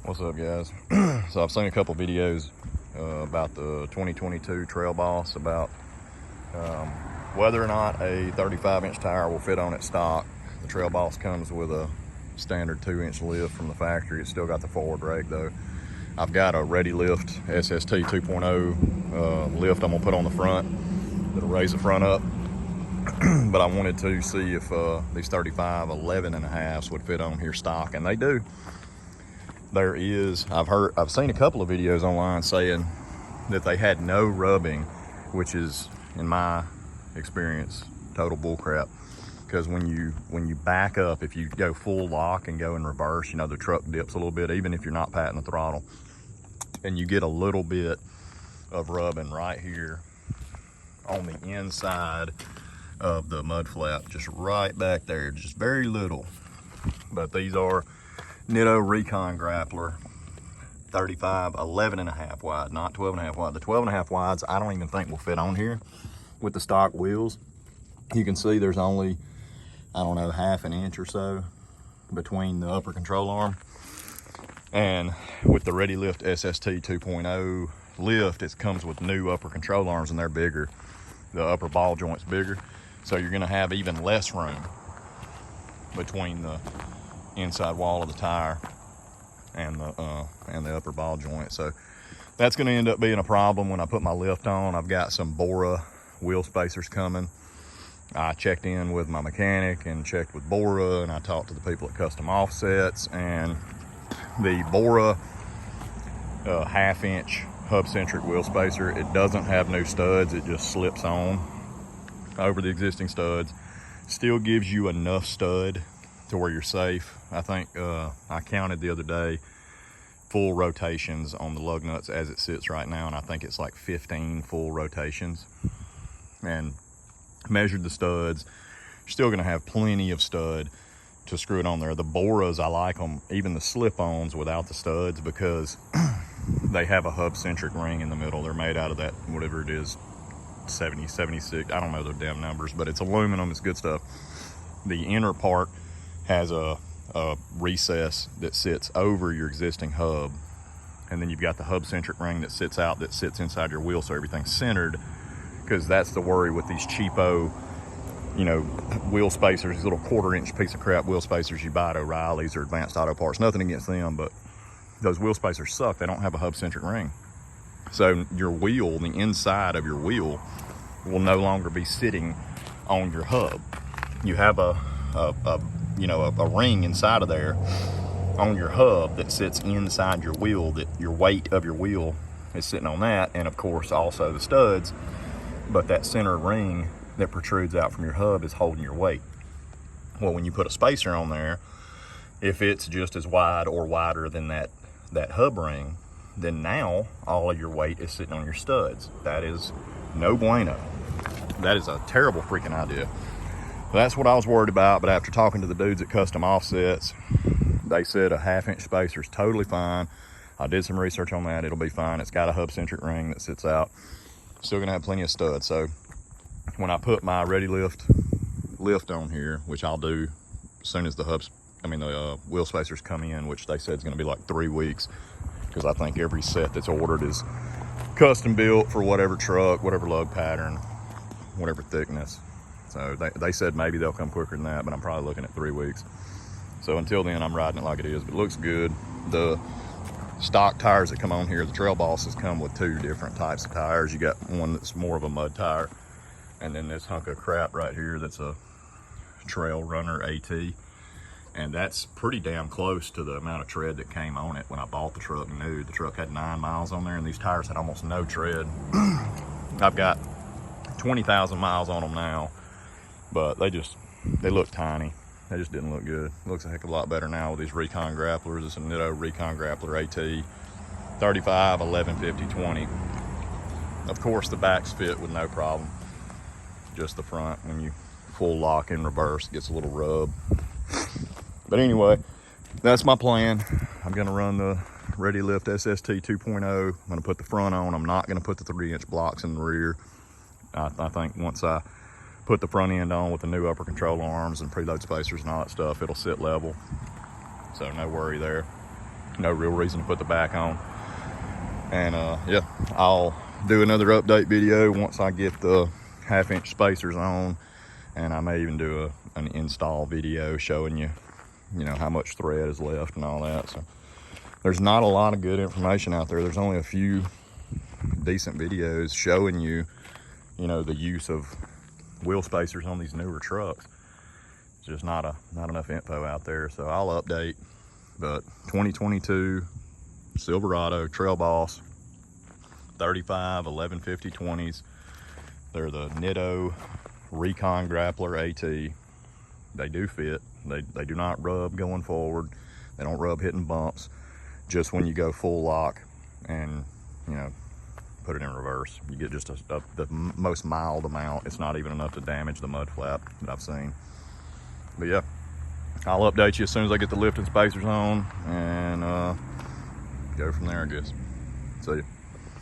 What's up, guys? So I've seen a couple videos about the 2022 Trail Boss, about whether or not a 35-inch tire will fit on it stock. The Trail Boss comes with a standard 2-inch lift from the factory. It's still got the forward rake though. I've got a Ready Lift SST 2.0 lift I'm gonna put on the front that'll raise the front up. But I wanted to see if these 35 11.5s would fit on here stock, and they do. There is, I've seen a couple of videos online saying that they had no rubbing, which is, in my experience, total bullcrap. Because when you back up, if you go full lock and go in reverse, you know, the truck dips a little bit, even if you're not patting the throttle, and you get a little bit of rubbing right here on the inside of the mud flap, just right back there, just very little. But these are Nitto Recon Grappler 35 11.5 wide, not 12.5 wide. The 12.5 wides I don't even think will fit on here with the stock wheels. You can see there's only, I don't know, half an inch or so between the upper control arm. And with the Ready Lift SST 2.0 lift, it comes with new upper control arms, and they're bigger. The upper ball joint's bigger, so you're gonna have even less room between the inside wall of the tire and the upper ball joint. So that's going to end up being a problem when I put my lift on. I've got some Bora wheel spacers coming. I checked in with my mechanic and checked with Bora, and I talked to the people at Custom Offsets, and the Bora 1/2-inch hub-centric wheel spacer, it doesn't have new studs. It just slips on over the existing studs. Still gives you enough stud to where you're safe. I think I counted the other day full rotations on the lug nuts as it sits right now, and I think it's like 15 full rotations, and measured the studs. You're still gonna have plenty of stud to screw it on there. The Boras, I like them, even the slip-ons without the studs, because they have a hub-centric ring in the middle. They're made out of that, whatever it is, 70, 76, I don't know the damn numbers, but it's aluminum, it's good stuff. The inner part has a recess that sits over your existing hub, and then you've got the hub-centric ring that sits out, that sits inside your wheel, so everything's centered. Because that's the worry with these cheapo, you know, wheel spacers, these little 1/4-inch piece of crap wheel spacers you buy at O'Reilly's or Advanced Auto Parts. Nothing against them, but those wheel spacers suck. They don't have a hub-centric ring. So your wheel, the inside of your wheel, will no longer be sitting on your hub. You have a ring inside of there on your hub that sits inside your wheel, that your weight of your wheel is sitting on that, and of course also the studs, but that center ring that protrudes out from your hub is holding your weight. Well, when you put a spacer on there, if it's just as wide or wider than that hub ring, then now all of your weight is sitting on your studs. That is no bueno. That is a terrible freaking idea. That's what I was worried about, but after talking to the dudes at Custom Offsets, they said a 1/2-inch spacer is totally fine. I did some research on that. It'll be fine. It's got a hub-centric ring that sits out. Still gonna have plenty of studs. So when I put my Ready Lift on here, which I'll do as soon as the wheel spacers come in, which they said is gonna be like 3 weeks, because I think every set that's ordered is custom built for whatever truck, whatever lug pattern, whatever thickness. So they said maybe they'll come quicker than that, but I'm probably looking at 3 weeks. So until then, I'm riding it like it is, but it looks good. The stock tires that come on here, the Trail Bosses come with 2 different types of tires. You got one that's more of a mud tire, and then this hunk of crap right here that's a Trail Runner AT. And that's pretty damn close to the amount of tread that came on it when I bought the truck new. The truck had 9 miles on there, and these tires had almost no tread. I've got 20,000 miles on them now, but they look tiny. They just didn't look good. It looks a heck of a lot better now with these Recon Grapplers. It's a Nitto Recon Grappler AT 35 1150 20. Of course the backs fit with no problem. Just the front, when you full lock in reverse, gets a little rub. But anyway, that's my plan. I'm gonna run the Ready Lift SST 2.0. I'm gonna put the front on. I'm not gonna put the 3-inch blocks in the rear. I think once I put the front end on with the new upper control arms and preload spacers and all that stuff, it'll sit level. So no worry there. no real reason to put the back on. And yeah, I'll do another update video once I get the 1/2-inch spacers on, and I may even do an install video showing you, you know, how much thread is left and all that. So there's not a lot of good information out there. There's only a few decent videos showing you, you know, the use of wheel spacers on these newer trucks. It's just not enough info out there. So I'll update. But 2022 Silverado Trail Boss 35 1150 20s. They're the Nitto Recon Grappler AT. They do fit. They do not rub going forward. They don't rub hitting bumps. Just when you go full lock and, you know, put it in reverse, you get just the most mild amount. It's not even enough to damage the mud flap that I've seen. But yeah, I'll update you as soon as I get the lift and spacers on, and go from there, I guess. See ya.